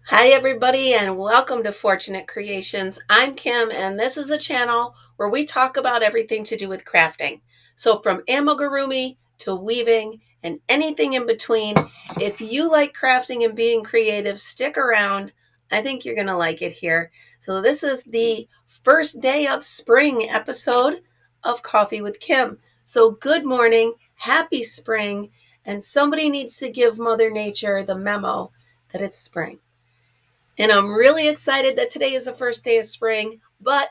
Hi, everybody, and welcome to Fortunate Creations. I'm Kim, and this is a channel where we talk about everything to do with crafting. So, from amigurumi to weaving and anything in between. If you like crafting and being creative, stick around. I think you're going to like it here. So, this is the first day of spring episode of Coffee with Kim. So, good morning, happy spring, and somebody needs to give Mother Nature the memo that it's spring. And I'm really excited that today is the first day of spring, but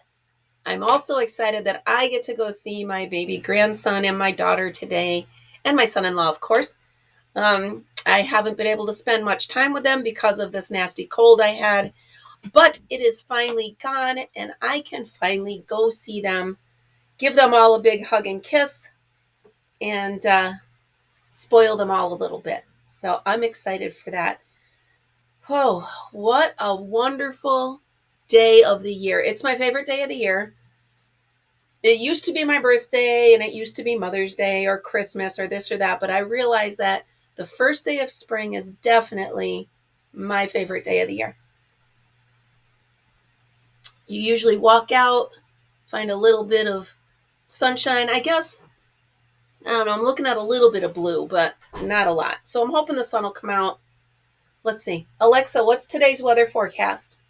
I'm also excited that I get to go see my baby grandson and my daughter today, and my son-in-law, of course. I haven't been able to spend much time with them because of this nasty cold I had, but it is finally gone, and I can finally go see them, give them all a big hug and kiss, and spoil them all a little bit. So I'm excited for that. Oh, what a wonderful day of the year. It's my favorite day of the year. It used to be my birthday and it used to be Mother's Day or Christmas or this or that, but I realized that the first day of spring is definitely my favorite day of the year. You usually walk out, find a little bit of sunshine. I guess, I don't know, I'm looking at a little bit of blue, but not a lot. So I'm hoping the sun will come out. Let's see. Alexa, what's today's weather forecast?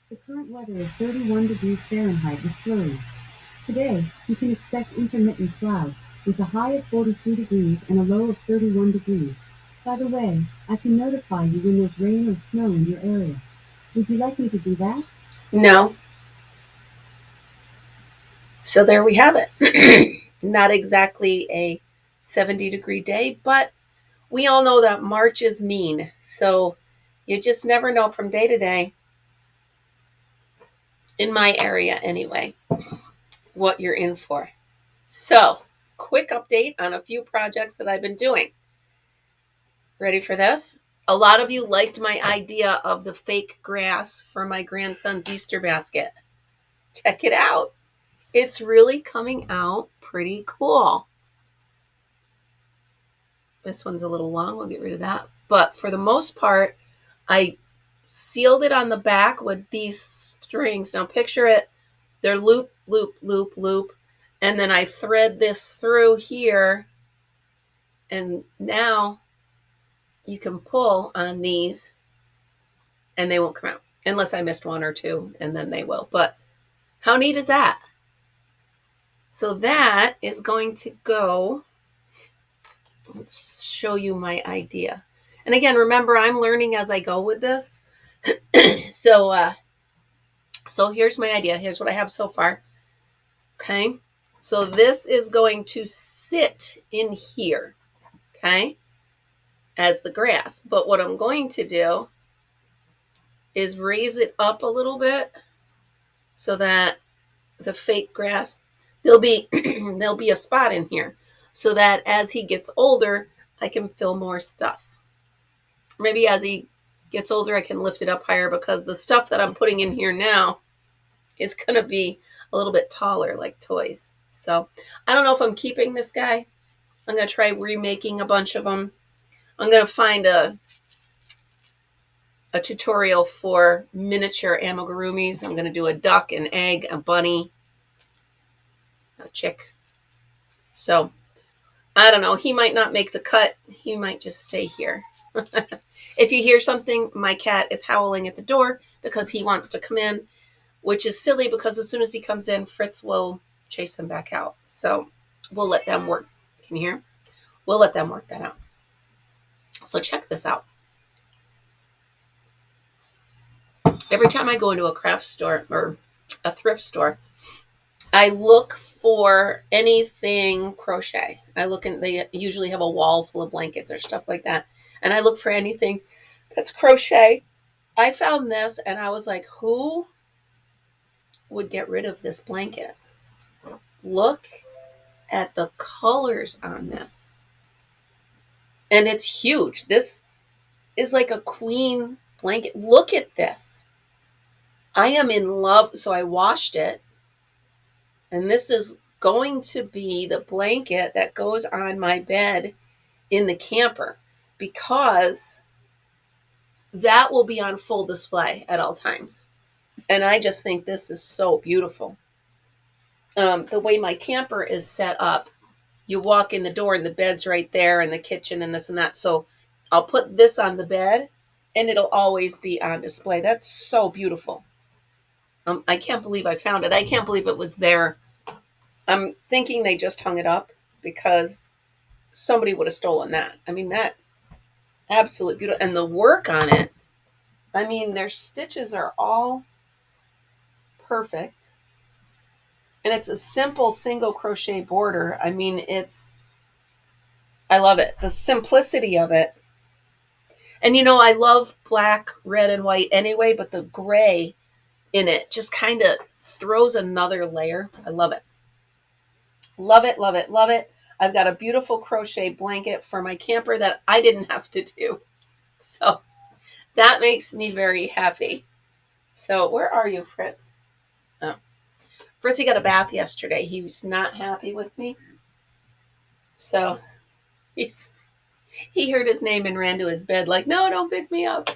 The current weather is 31 degrees Fahrenheit with flurries. Today, you can expect intermittent clouds, with a high of 43 degrees and a low of 31 degrees. By the way, I can notify you when there's rain or snow in your area. Would you like me to do that? No. So there we have it. Not exactly a 70-degree day, but we all know that March is mean. So you just never know from day to day, in my area anyway, what you're in for. So, quick update on a few projects that I've been doing. Ready for this? A lot of you liked my idea of the fake grass for my grandson's Easter basket. Check it out. It's really coming out pretty cool. This one's a little long. We'll get rid of that. But for the most part, I sealed it on the back with these strings. Now picture it. They're loop, loop, loop, loop. And then I thread this through here. And now you can pull on these and they won't come out. Unless I missed one or two, and then they will. But how neat is that? So that is going to go. Let's show you my idea. And again, remember, I'm learning as I go with this. So here's my idea. Here's what I have so far. Okay. So this is going to sit in here. Okay. As the grass. But what I'm going to do is raise it up a little bit so that the fake grass, there'll be a spot in here so that as he gets older, I can fill more stuff. Maybe as he gets older, I can lift it up higher because the stuff that I'm putting in here now is going to be a little bit taller, like toys. So I don't know if I'm keeping this guy. I'm going to try remaking a bunch of them. I'm going to find a tutorial for miniature amigurumis. I'm going to do a duck, an egg, a bunny, a chick. So I don't know. He might not make the cut. He might just stay here. If you hear something, my cat is howling at the door because he wants to come in, which is silly because as soon as he comes in, Fritz will chase him back out. So we'll let them work. Can you hear? We'll let them work that out. So check this out. Every time I go into a craft store or a thrift store, I look for anything crochet. They usually have a wall full of blankets or stuff like that. And I look for anything that's crochet. I found this and I was like, who would get rid of this blanket? Look at the colors on this. And it's huge. This is like a queen blanket. Look at this. I am in love. So I washed it. And this is going to be the blanket that goes on my bed in the camper because that will be on full display at all times. And I just think this is so beautiful. The way my camper is set up, you walk in the door and the bed's right there and the kitchen and this and that. So I'll put this on the bed and it'll always be on display. That's so beautiful. I can't believe I found it. I can't believe it was there. I'm thinking they just hung it up because somebody would have stolen that. I mean, that absolutely beautiful. And the work on it, I mean, their stitches are all perfect. And it's a simple single crochet border. I mean, I love it. The simplicity of it. And I love black, red, and white anyway, but the gray in it just kind of throws another layer. I love it. Love it, love it, love it. I've got a beautiful crochet blanket for my camper that I didn't have to do. So that makes me very happy. So where are you, Fritz? Oh. First, he got a bath yesterday. He was not happy with me. So he heard his name and ran to his bed like, no, don't pick me up.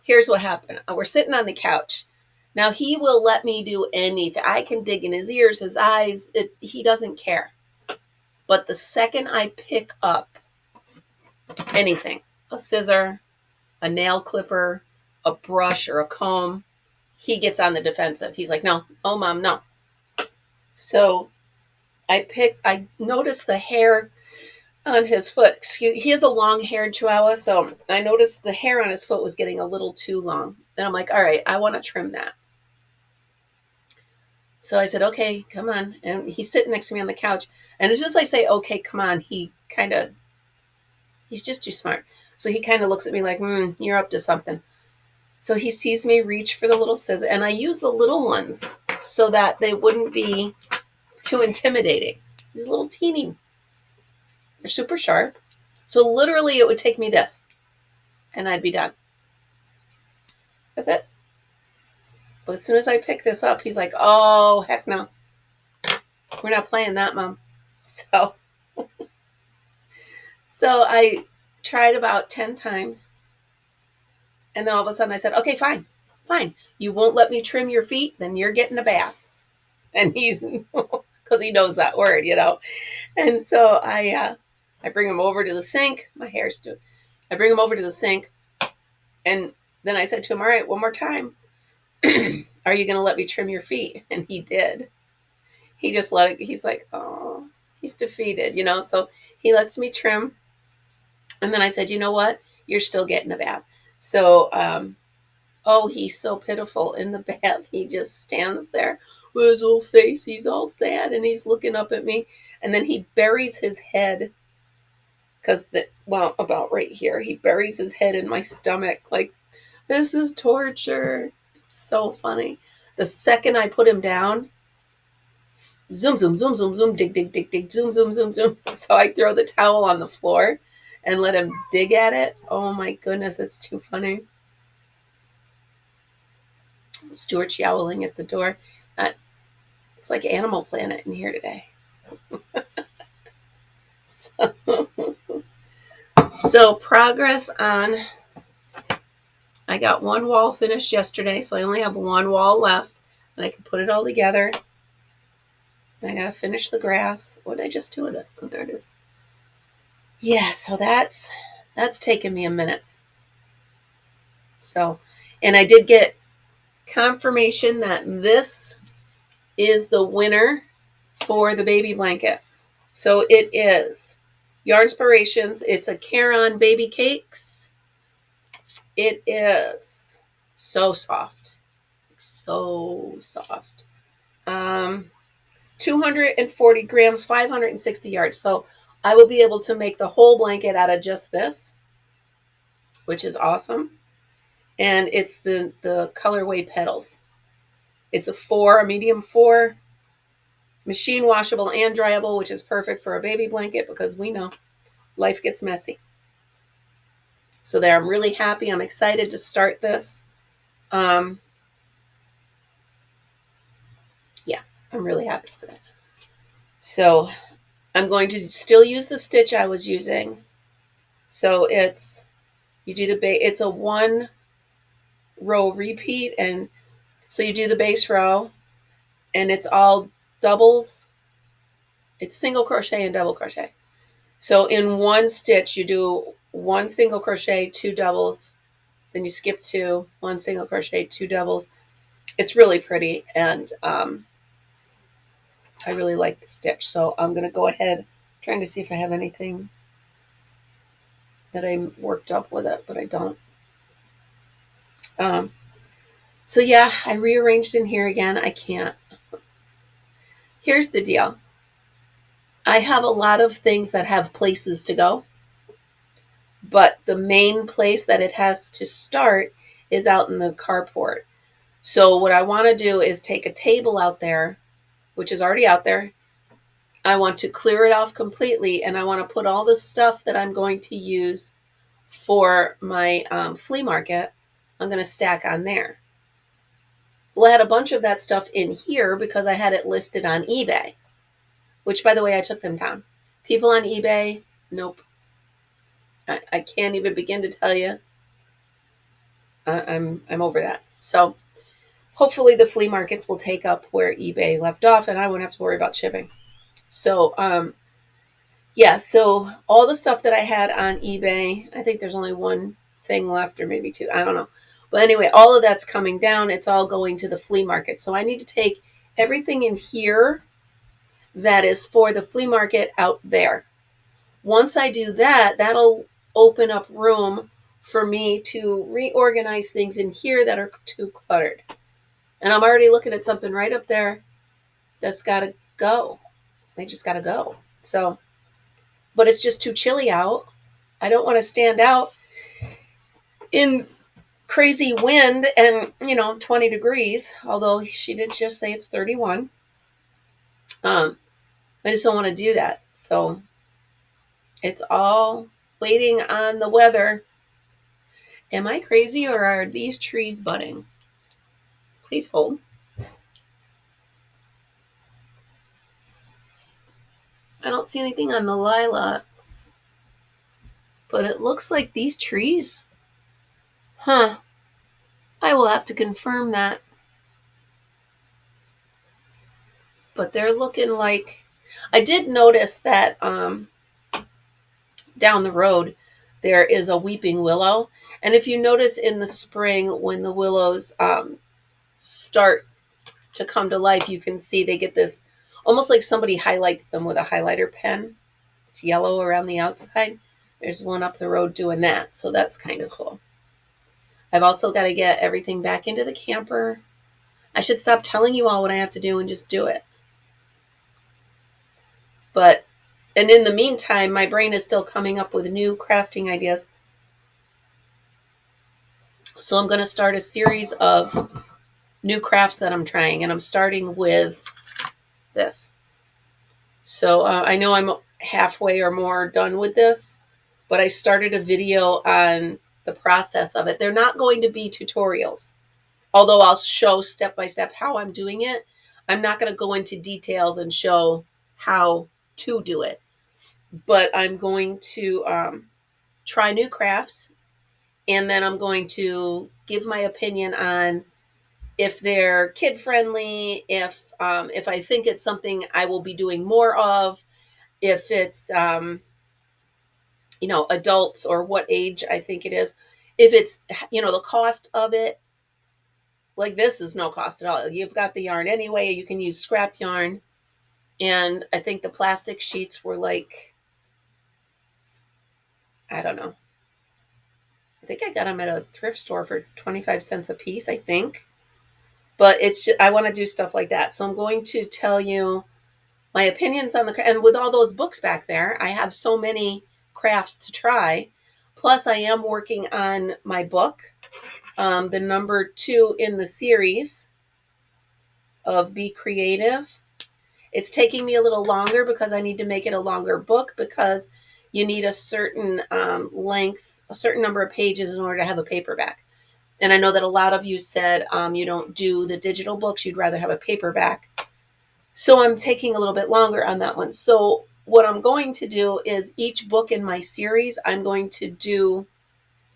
Here's what happened. We're sitting on the couch. Now, he will let me do anything. I can dig in his ears, his eyes. He doesn't care. But the second I pick up anything, a scissor, a nail clipper, a brush, or a comb, he gets on the defensive. He's like, no, oh, Mom, no. So I noticed the hair on his foot. He has a long-haired Chihuahua, so I noticed the hair on his foot was getting a little too long. And I'm like, all right, I want to trim that. So I said, okay, come on. And he's sitting next to me on the couch. And as soon as I say, okay, come on, he's just too smart. So he kind of looks at me like, you're up to something. So he sees me reach for the little scissors. And I use the little ones so that they wouldn't be too intimidating. These little teeny, they're super sharp. So literally it would take me this and I'd be done. That's it. But as soon as I pick this up, he's like, oh, heck no. We're not playing that, Mom. So I tried about 10 times. And then all of a sudden I said, okay, fine. You won't let me trim your feet? Then you're getting a bath. And he's, because he knows that word, And so I bring him over to the sink. My hair's doing. I bring him over to the sink. And then I said to him, all right, one more time. Are you going to let me trim your feet? And he did. He just let it. He's like, oh, he's defeated, So he lets me trim. And then I said, you know what? You're still getting a bath. So, he's so pitiful in the bath. He just stands there with his little face. He's all sad and he's looking up at me. And then he buries his head about right here. He buries his head in my stomach. Like, this is torture. It's so funny. The second I put him down, zoom, zoom, zoom, zoom, zoom, dig, dig, dig, dig, zoom, zoom, zoom, zoom. So I throw the towel on the floor and let him dig at it. Oh my goodness, it's too funny. Stuart's yowling at the door. It's like Animal Planet in here today. So progress on, I got one wall finished yesterday, so I only have one wall left, and I can put it all together. I got to finish the grass. What did I just do with it? Oh, there it is. Yeah, so that's taken me a minute. So, and I did get confirmation that this is the winner for the baby blanket. So it is Yarnspirations. It's a Caron Baby Cakes. It is so soft. So soft. 240 grams, 560 yards. So I will be able to make the whole blanket out of just this, which is awesome. And it's the colorway petals. It's a medium 4, machine washable and dryable, which is perfect for a baby blanket because we know life gets messy. So there, I'm really happy. I'm excited to start this. Yeah, I'm really happy for that. So I'm going to still use the stitch I was using. So it's You do the base. It's a 1 row repeat, and so you do the base row, and it's all doubles. It's single crochet and double crochet. So in one stitch, you do 1 single crochet, 2 doubles, then you skip 2, 1 single crochet, 2 doubles. It's really pretty, and I really like the stitch. So I'm going to go ahead, trying to see if I have anything that I worked up with it, but I don't. So yeah, I rearranged in here again. I can't. Here's the deal. I have a lot of things that have places to go, but the main place that it has to start is out in the carport. So what I want to do is take a table out there, which is already out there. I want to clear it off completely, and I want to put all the stuff that I'm going to use for my flea market, I'm going to stack on there. Well, I had a bunch of that stuff in here because I had it listed on eBay, which, by the way, I took them down. People on eBay, nope. I can't even begin to tell you. I'm over that. So hopefully the flea markets will take up where eBay left off, and I won't have to worry about shipping. So yeah, so all the stuff that I had on eBay, I think there's only one thing left, or maybe 2. I don't know. But anyway, all of that's coming down. It's all going to the flea market. So I need to take everything in here that is for the flea market out there. Once I do that, that'll open up room for me to reorganize things in here that are too cluttered. And I'm already looking at something right up there that's got to go. They just got to go. So, but it's just too chilly out. I don't want to stand out in crazy wind and, 20 degrees, although she did just say it's 31. I just don't want to do that. So it's all waiting on the weather. Am I crazy, or are these trees budding? Please hold. I don't see anything on the lilacs, but it looks like these trees. Huh. I will have to confirm that. But they're looking like, I did notice that down the road there is a weeping willow. And if you notice in the spring when the willows start to come to life, you can see they get this, almost like somebody highlights them with a highlighter pen. It's yellow around the outside. There's one up the road doing that. So that's kind of cool. I've also got to get everything back into the camper. I should stop telling you all what I have to do and just do it. And in the meantime, my brain is still coming up with new crafting ideas. So I'm going to start a series of new crafts that I'm trying, and I'm starting with this. So I know I'm halfway or more done with this, but I started a video on the process of it. They're not going to be tutorials, although I'll show step by step how I'm doing it. I'm not going to go into details and show how to do it, but I'm going to try new crafts, and then I'm going to give my opinion on if they're kid friendly, if I think it's something I will be doing more of, if it's adults or what age I think it is, if it's the cost of it. Like this is no cost at all. You've got the yarn anyway. You can use scrap yarn. And I think the plastic sheets were like, I don't know. I think I got them at a thrift store for 25 cents a piece, I think. But it's just, I want to do stuff like that. So I'm going to tell you my opinions on and with all those books back there, I have so many crafts to try. Plus I am working on my book, the number 2 in the series of Be Creative. It's taking me a little longer because I need to make it a longer book, because you need a certain length, a certain number of pages in order to have a paperback. And I know that a lot of you said you don't do the digital books, you'd rather have a paperback. So I'm taking a little bit longer on that one. So what I'm going to do is each book in my series, I'm going to do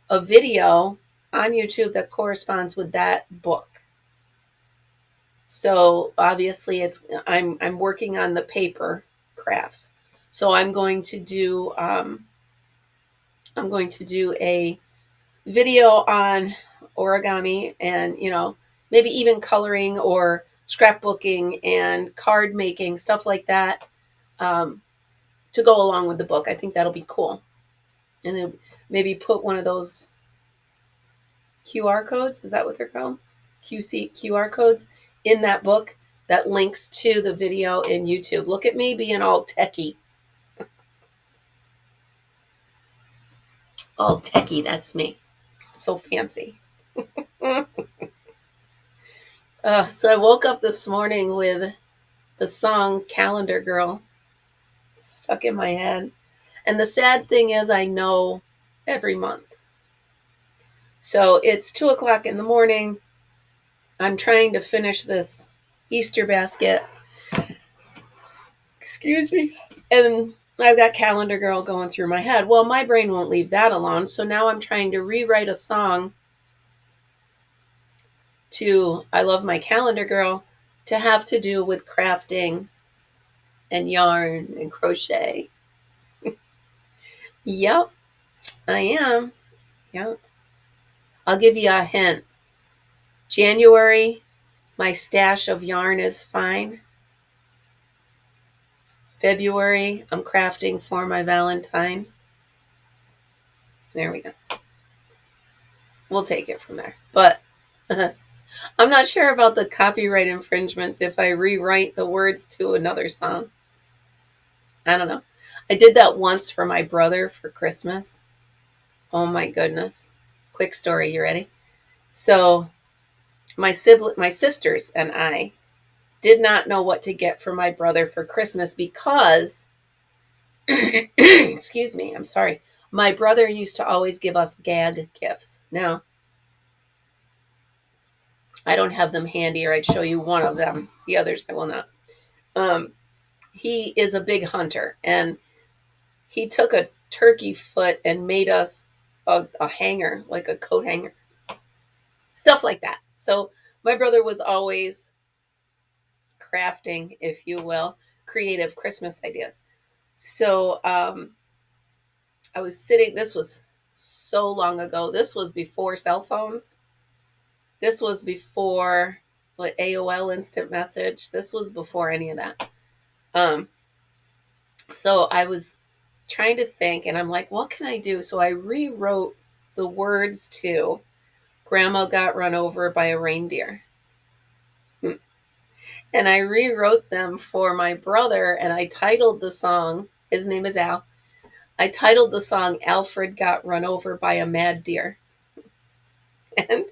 a video on YouTube that corresponds with that book. So obviously I'm working on the paper crafts. So I'm going to do a video on origami and, maybe even coloring or scrapbooking and card making, stuff like that, to go along with the book. I think that'll be cool. And then maybe put one of those QR codes, is that what they're called? QR codes in that book that links to the video in YouTube. Look at me being all techie. All techie, that's me. So fancy. So I woke up this morning with the song Calendar Girl stuck in my head. And the sad thing is I know every month. So it's 2:00 in the morning. I'm trying to finish this Easter basket. Excuse me. And I've got Calendar Girl going through my head. Well, my brain won't leave that alone. So now I'm trying to rewrite a song to I Love My Calendar Girl to have to do with crafting and yarn and crochet. Yep, I am. Yep. I'll give you a hint. January, my stash of yarn is fine. February, I'm crafting for my Valentine. There we go. We'll take it from there. But I'm not sure about the copyright infringements if I rewrite the words to another song. I don't know. I did that once for my brother for Christmas. Oh my goodness. Quick story, you ready? So my sisters and I did not know what to get for my brother for Christmas because excuse me, I'm sorry. My brother used to always give us gag gifts. Now, I don't have them handy, or I'd show you one of them. The others I will not. He is a big hunter, and he took a turkey foot and made us a hanger, like a coat hanger. Stuff like that. So my brother was always crafting, if you will, creative Christmas ideas. So I was sitting, this was so long ago. This was before cell phones. This was before AOL Instant Message. This was before any of that. So I was trying to think, and I'm like, what can I do? So I rewrote the words to Grandma Got Run Over by a Reindeer. And I rewrote them for my brother, and I titled the song, his name is Al, I titled the song Alfred Got Run Over by a Mad Deer. And,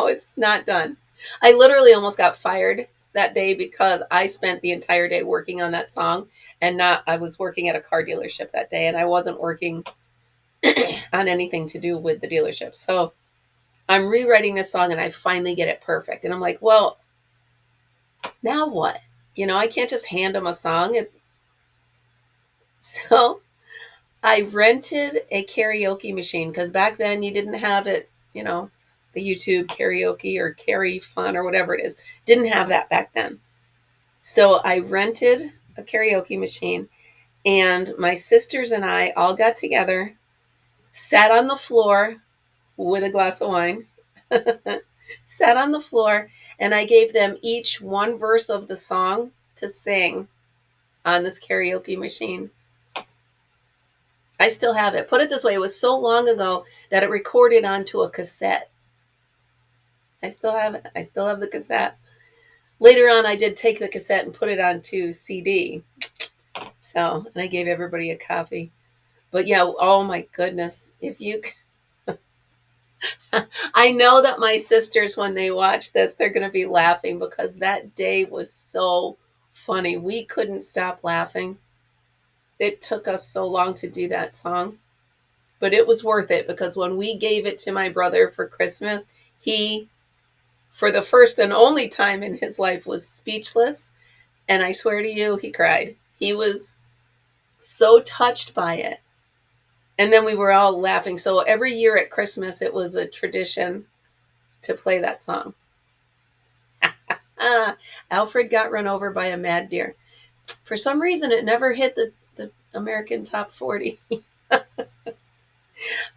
it's not done. I literally almost got fired that day because I spent the entire day working on that song, and I was working at a car dealership that day, and I wasn't working on anything to do with the dealership. So I'm rewriting this song, and I finally get it perfect. And I'm like, well, now what? I can't just hand them a song. So I rented a karaoke machine because back then you didn't have it, the YouTube karaoke or Carry Fun or whatever it is. Didn't have that back then. So I rented a karaoke machine, and my sisters and I all got together, sat on the floor with a glass of wine, sat on the floor, and I gave them each one verse of the song to sing on this karaoke machine. I still have it. Put it this way, it was so long ago that it recorded onto a cassette. I still have it. I still have the cassette. Later on, I did take the cassette and put it onto CD. So, and I gave everybody a copy. But yeah, oh my goodness. If you... I know that my sisters, when they watch this, they're going to be laughing because that day was so funny. We couldn't stop laughing. It took us so long to do that song, but it was worth it because when we gave it to my brother for Christmas, he, for the first and only time in his life, was speechless. And I swear to you, he cried. He was so touched by it. And then we were all laughing. So every year at Christmas, it was a tradition to play that song. Alfred got run over by a mad deer. For some reason, it never hit the American Top 40.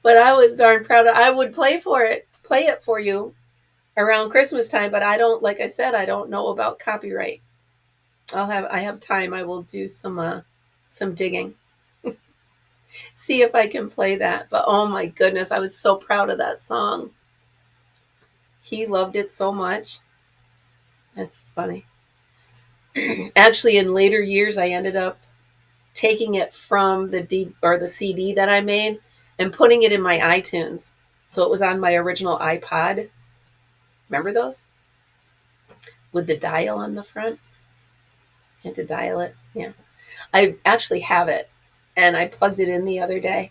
But I was darn proud. I would play it for you around Christmas time. But I don't, like I said, I don't know about copyright. I have time. I will do some digging. See if I can play that. But oh my goodness, I was so proud of that song. He loved it so much. That's funny. Actually, in later years, I ended up taking it from the CD that I made and putting it in my iTunes. So it was on my original iPod. Remember those? With the dial on the front? You had to dial it. Yeah. I actually have it, and I plugged it in the other day.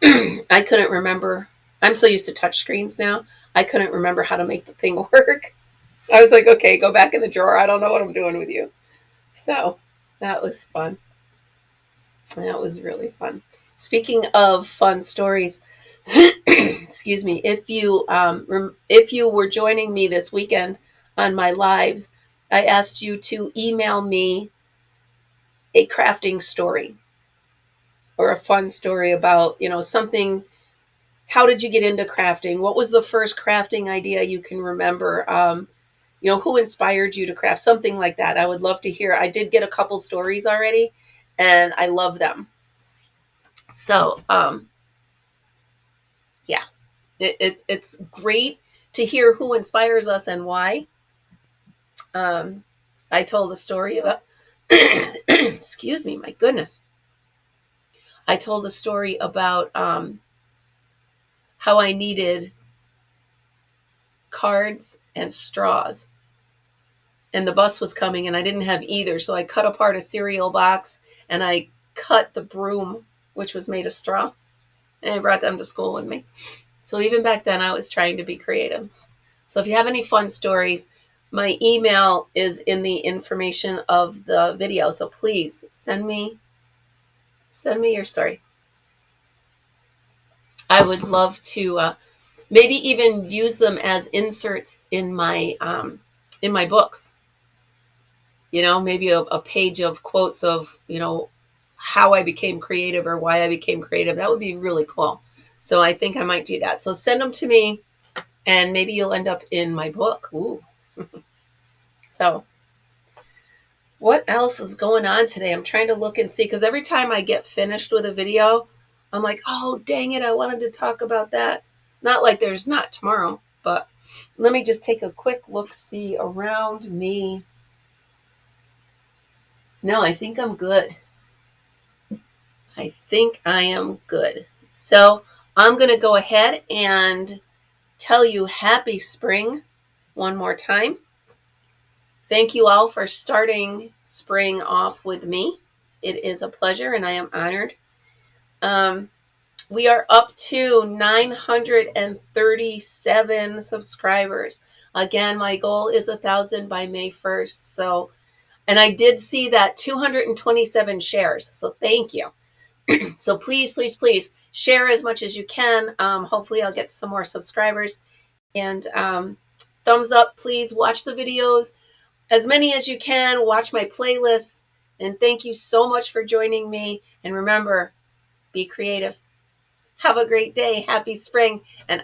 I couldn't remember. I'm so used to touch screens now. I couldn't remember how to make the thing work. I was like, okay, go back in the drawer. I don't know what I'm doing with you. So that was fun. That was really fun. Speaking of fun stories, excuse me, if you were joining me this weekend on my lives, I asked you to email me a crafting story or a fun story about, something. How did you get into crafting? What was the first crafting idea you can remember? Who inspired you to craft? Something like that. I would love to hear. I did get a couple stories already, and I love them. So, yeah, it's great to hear who inspires us and why. I told a story about, excuse me, my goodness. I told a story about how I needed cards and straws. And the bus was coming and I didn't have either. So I cut apart a cereal box and I cut the broom, which was made of straw. And I brought them to school with me. So even back then I was trying to be creative. So if you have any fun stories, my email is in the information of the video. So please send me your story. I would love to maybe even use them as inserts in my books. Maybe a page of quotes of, how I became creative or why I became creative. That would be really cool. So I think I might do that. So send them to me and maybe you'll end up in my book. Ooh. So what else is going on today? I'm trying to look and see, because every time I get finished with a video, I'm like, oh, dang it, I wanted to talk about that. Not like there's not tomorrow, but let me just take a quick look-see around me. No, I think I'm good. I think I am good. So I'm going to go ahead and tell you happy spring one more time. Thank you all for starting spring off with me. It is a pleasure and I am honored. We are up to 937 subscribers. Again, my goal is 1,000 by May 1st. So, and I did see that 227 shares. So thank you. So please, please, please share as much as you can. Hopefully I'll get some more subscribers. And thumbs up, please. Watch the videos. As many as you can. Watch my playlists. And thank you so much for joining me. And remember, be creative. Have a great day. Happy spring. And